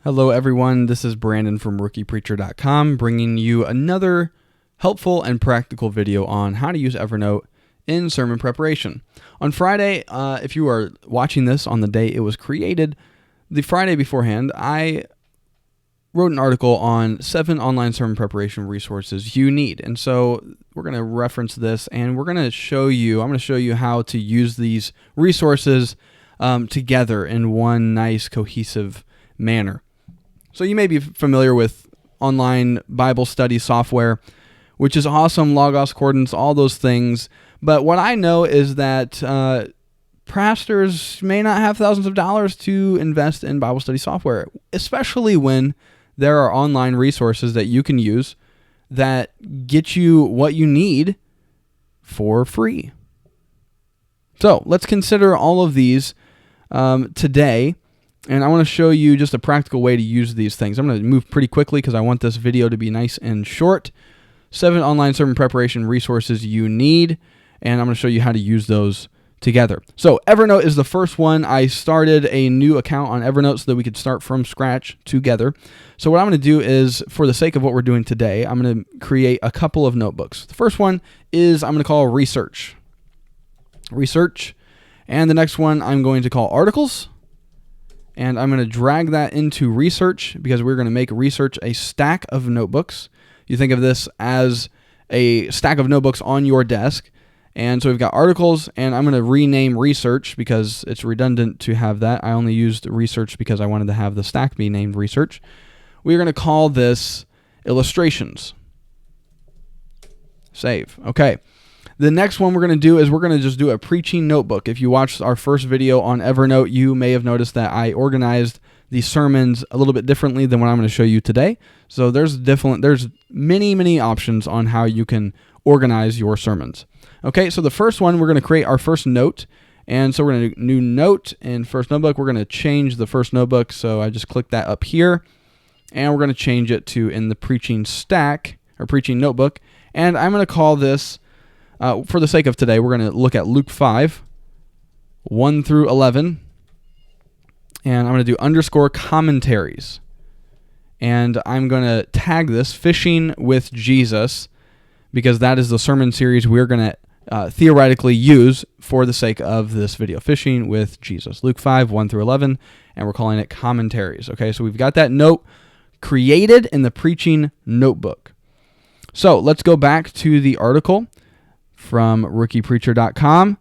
Hello everyone, this is Brandon from RookiePreacher.com bringing you another helpful and practical video on how to use Evernote in sermon preparation. On Friday, if you are watching this on the day it was created, the Friday beforehand, I wrote an article on 7 online sermon preparation resources you need. And so we're going to reference this and I'm going to show you how to use these resources together in one nice cohesive manner. So you may be familiar with online Bible study software, which is awesome, Logos, Concordance, all those things. But what I know is that pastors may not have thousands of dollars to invest in Bible study software, especially when there are online resources that you can use that get you what you need for free. So let's consider all of these today. And I want to show you just a practical way to use these things. I'm going to move pretty quickly because I want this video to be nice and short. 7 online sermon preparation resources you need, and I'm going to show you how to use those together. So Evernote is the first one. I started a new account on Evernote so that we could start from scratch together. So what I'm going to do is, for the sake of what we're doing today, I'm going to create a couple of notebooks. The first one is I'm going to call Research. And the next one I'm going to call Articles. And I'm going to drag that into Research because we're going to make Research a stack of notebooks. You think of this as a stack of notebooks on your desk. And so we've got Articles, and I'm going to rename Research because it's redundant to have that. I only used Research because I wanted to have the stack be named Research. We're going to call this Illustrations. Save. Okay. The next one we're going to do is we're going to just do a preaching notebook. If you watched our first video on Evernote, you may have noticed that I organized the sermons a little bit differently than what I'm going to show you today. So there's many options on how you can organize your sermons. Okay, so the first one, we're going to create our first note. And so we're going to do new note in first notebook. We're going to change the first notebook. So I just click that up here. And we're going to change it to in the preaching stack, or preaching notebook. And I'm going to call this, for the sake of today, we're going to look at Luke 5, 1 through 11. And I'm going to do underscore commentaries. And I'm going to tag this Fishing with Jesus, because that is the sermon series we're going to theoretically use for the sake of this video. Fishing with Jesus. Luke 5, 1 through 11. And we're calling it commentaries. Okay, so we've got that note created in the preaching notebook. So let's go back to the article from RookiePreacher.com,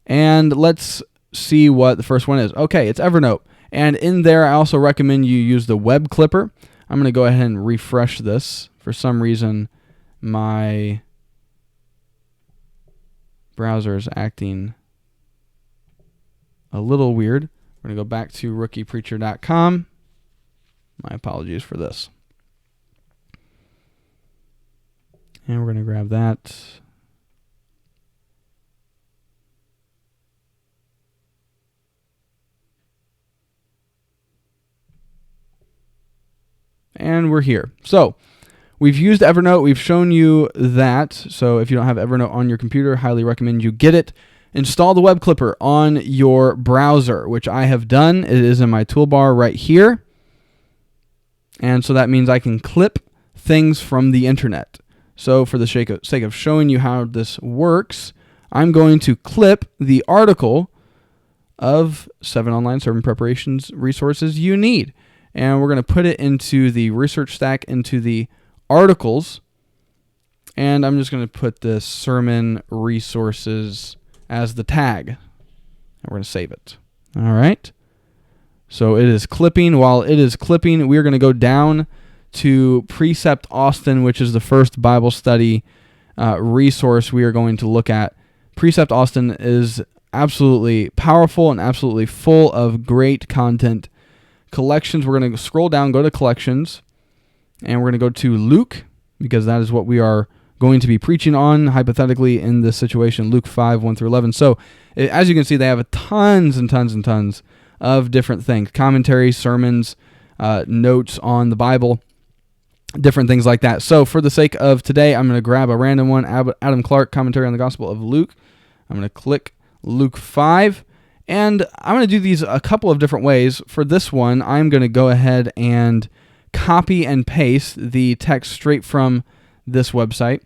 and let's see what the first one is. Okay, it's Evernote, and in there I also recommend you use the web clipper. I'm going to go ahead and refresh this. For some reason, my browser is acting a little weird. We're going to go back to RookiePreacher.com. My apologies for this. And we're going to grab that. And we're here. So we've used Evernote. We've shown you that. So if you don't have Evernote on your computer, highly recommend you get it. Install the web clipper on your browser, which I have done. It is in my toolbar right here. And so that means I can clip things from the internet. So for the sake of showing you how this works, I'm going to clip the article of 7 online sermon preparations resources you need. And we're going to put it into the research stack, into the articles. And I'm just going to put the sermon resources as the tag. And we're going to save it. All right. So it is clipping. While it is clipping, we're going to go down to Precept Austin, which is the first Bible study resource we are going to look at. Precept Austin is absolutely powerful and absolutely full of great content. Collections, we're going to scroll down, go to Collections, and we're going to go to Luke, because that is what we are going to be preaching on, hypothetically, in this situation, Luke 5, 1 through 11. So, as you can see, they have tons and tons of different things. Commentaries, sermons, notes on the Bible, different things like that. So, for the sake of today, I'm going to grab a random one, Adam Clark, Commentary on the Gospel of Luke. I'm going to click Luke 5, And I'm going to do these a couple of different ways. For this one, I'm going to go ahead and copy and paste the text straight from this website,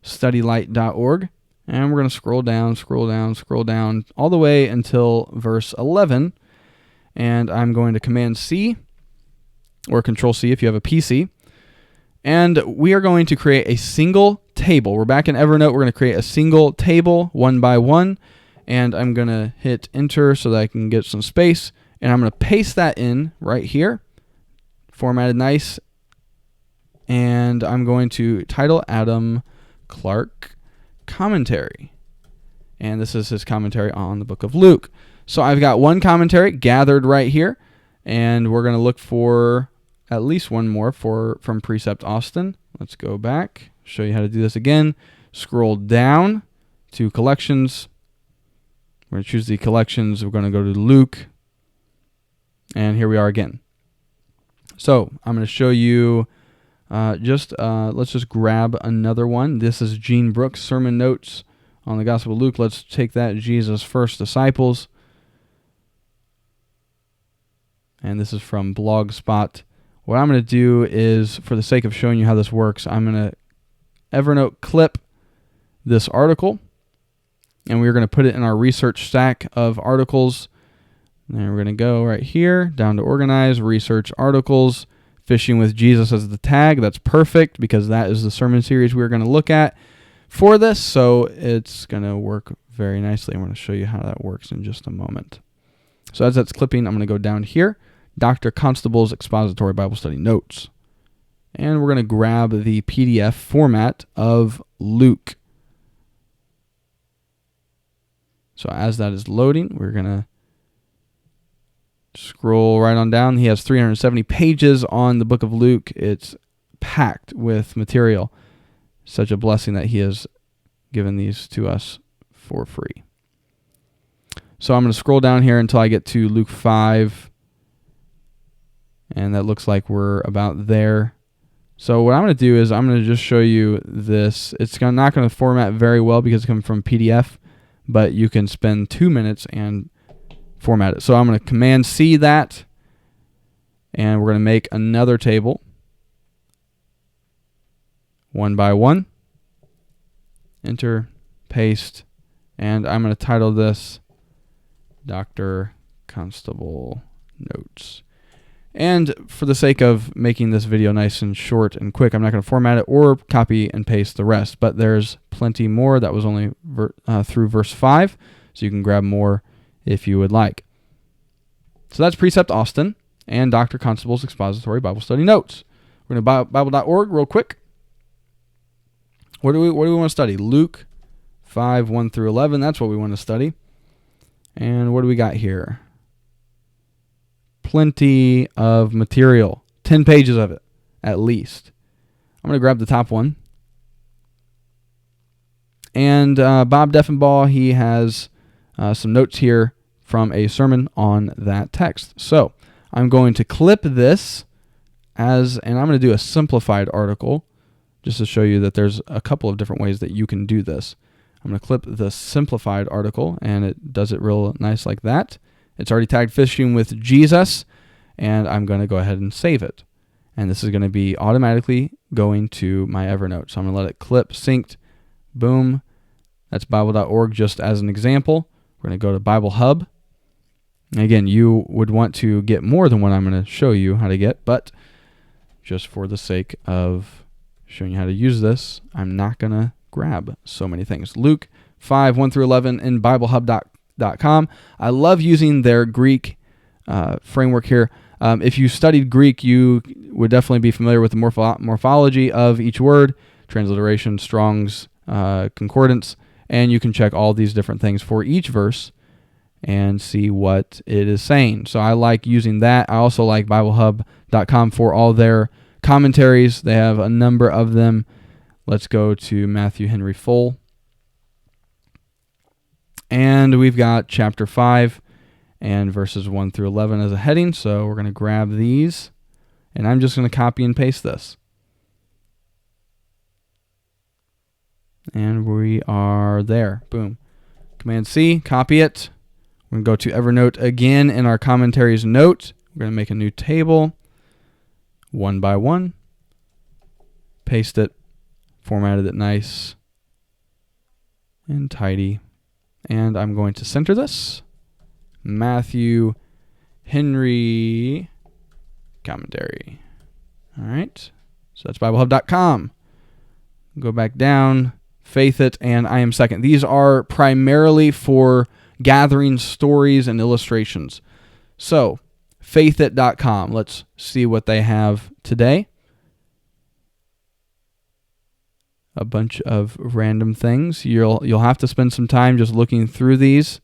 studylight.org. And we're going to scroll down, scroll down, scroll down all the way until verse 11. And I'm going to Command C or Control C if you have a PC. And we are going to create a single table. We're back in Evernote. We're going to create a single table one by one. And I'm going to hit enter so that I can get some space. And I'm going to paste that in right here. Formatted nice. And I'm going to title Adam Clark Commentary. And this is his commentary on the book of Luke. So I've got one commentary gathered right here. And we're going to look for at least one more from Precept Austin. Let's go back. Show you how to do this again. Scroll down to collections. We're going to choose the collections. We're going to go to Luke. And here we are again. So I'm going to show you let's just grab another one. This is Gene Brooks' sermon notes on the Gospel of Luke. Let's take that, Jesus' first disciples. And this is from Blogspot. What I'm going to do is, for the sake of showing you how this works, I'm going to Evernote clip this article. And we're going to put it in our research stack of articles. And we're going to go right here, down to organize, research articles, fishing with Jesus as the tag. That's perfect because that is the sermon series we're going to look at for this. So it's going to work very nicely. I'm going to show you how that works in just a moment. So as that's clipping, I'm going to go down here, Dr. Constable's Expository Bible Study Notes. And we're going to grab the PDF format of Luke. So as that is loading, we're going to scroll right on down. He has 370 pages on the book of Luke. It's packed with material. Such a blessing that he has given these to us for free. So I'm going to scroll down here until I get to Luke 5. And that looks like we're about there. So what I'm going to do is I'm going to just show you this. It's not going to format very well because it's coming from PDF, but you can spend 2 minutes and format it. So I'm going to Command C that, and we're going to make another table one by one. Enter, paste, and I'm going to title this Dr. Constable Notes. And for the sake of making this video nice and short and quick, I'm not going to format it or copy and paste the rest, but there's plenty more. That was only through verse 5, so you can grab more if you would like. So that's Precept Austin and Dr. Constable's Expository Bible Study Notes. We're going to Bible.org real quick. What do we want to study? Luke 5, 1 through 11. That's what we want to study. And what do we got here? Plenty of material. 10 pages of it, at least. I'm going to grab the top one. And Bob Deffenbaugh, he has some notes here from a sermon on that text. So I'm going to clip this and I'm going to do a simplified article just to show you that there's a couple of different ways that you can do this. I'm going to clip the simplified article, and it does it real nice like that. It's already tagged Fishing with Jesus, and I'm going to go ahead and save it. And this is going to be automatically going to my Evernote. So I'm going to let it clip, synced, boom. That's Bible.org just as an example. We're going to go to Bible Hub. And again, you would want to get more than what I'm going to show you how to get, but just for the sake of showing you how to use this, I'm not going to grab so many things. Luke 5, 1 through 11 in BibleHub.com. I love using their Greek framework here. If you studied Greek, you would definitely be familiar with the morphology of each word, transliteration, Strong's concordance, and you can check all these different things for each verse and see what it is saying. So I like using that. I also like BibleHub.com for all their commentaries. They have a number of them. Let's go to Matthew Henry Full. And we've got chapter 5 and verses 1 through 11 as a heading. So we're going to grab these, and I'm just going to copy and paste this. And we are there. Boom. Command C, copy it. We're going to go to Evernote again in our commentaries note. We're going to make a new table, one by one, paste it, formatted it nice and tidy. And I'm going to center this. Matthew Henry commentary. All right. So that's BibleHub.com. Go back down, Faith It, and I Am Second. These are primarily for gathering stories and illustrations. So, faithit.com. Let's see what they have today. A bunch of random things. You'll have to spend some time just looking through these.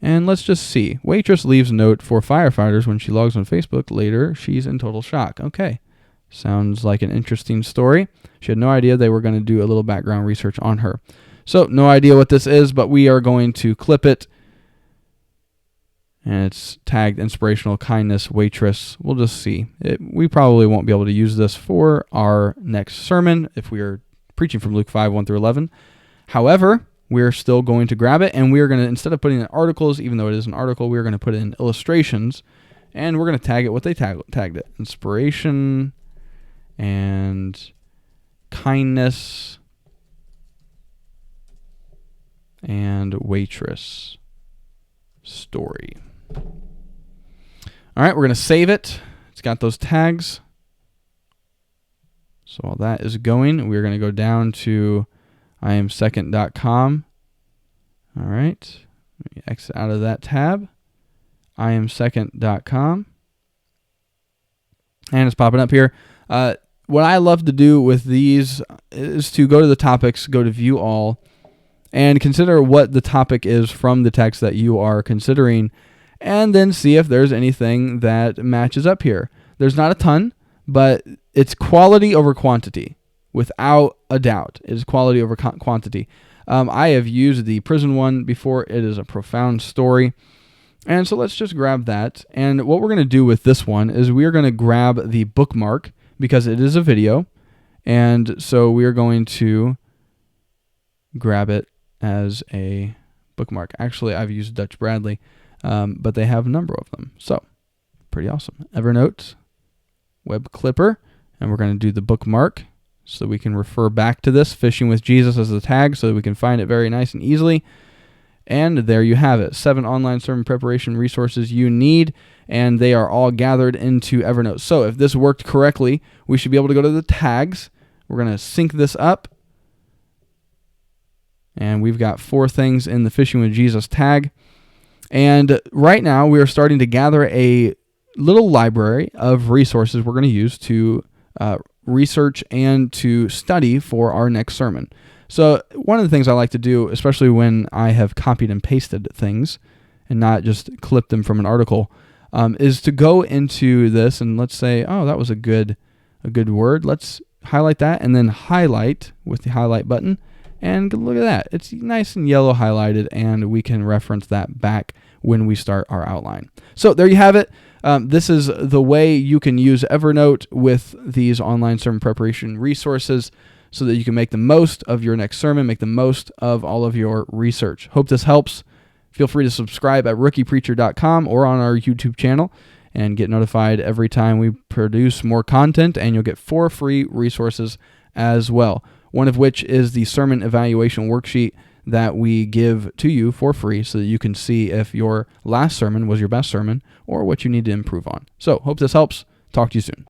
And let's just see. Waitress leaves note for firefighters when she logs on Facebook. Later, she's in total shock. Okay. Sounds like an interesting story. She had no idea they were going to do a little background research on her. So, no idea what this is, but we are going to clip it. And it's tagged Inspirational Kindness Waitress. We'll just see. We probably won't be able to use this for our next sermon if we are preaching from Luke 5, 1 through 11. However, we're still going to grab it, and we're going to, instead of putting in articles, even though it is an article, we're going to put it in illustrations, and we're going to tag it what they tagged it. Inspiration and kindness and waitress story. All right, we're going to save it. It's got those tags. So while that is going, we're going to go down to iamsecond.com. All right. Let me exit out of that tab. iamsecond.com. And it's popping up here. What I love to do with these is to go to the topics, go to view all, and consider what the topic is from the text that you are considering, and then see if there's anything that matches up here. There's not a ton, but it's quality over quantity, without a doubt. It is quality over quantity. I have used the prison one before. It is a profound story. And so let's just grab that. And what we're going to do with this one is we are going to grab the bookmark because it is a video. And so we are going to grab it as a bookmark. Actually, I've used Dutch Bradley, but they have a number of them. So pretty awesome. Evernote, web clipper, and we're going to do the bookmark so we can refer back to this, Fishing with Jesus as the tag, so that we can find it very nice and easily. And there you have it. 7 online sermon preparation resources you need, and they are all gathered into Evernote. So if this worked correctly, we should be able to go to the tags. We're going to sync this up. And we've got 4 things in the Fishing with Jesus tag. And right now we are starting to gather a little library of resources we're going to use to research and to study for our next sermon. So one of the things I like to do, especially when I have copied and pasted things and not just clipped them from an article, is to go into this and let's say, oh, that was a good word. Let's highlight that and then highlight with the highlight button. And look at that. It's nice and yellow highlighted, and we can reference that back when we start our outline. So there you have it. This is the way you can use Evernote with these online sermon preparation resources so that you can make the most of your next sermon, make the most of all of your research. Hope this helps. Feel free to subscribe at rookiepreacher.com or on our YouTube channel and get notified every time we produce more content, and you'll get 4 free resources as well. One of which is the sermon evaluation worksheet that we give to you for free so that you can see if your last sermon was your best sermon or what you need to improve on. So, hope this helps. Talk to you soon.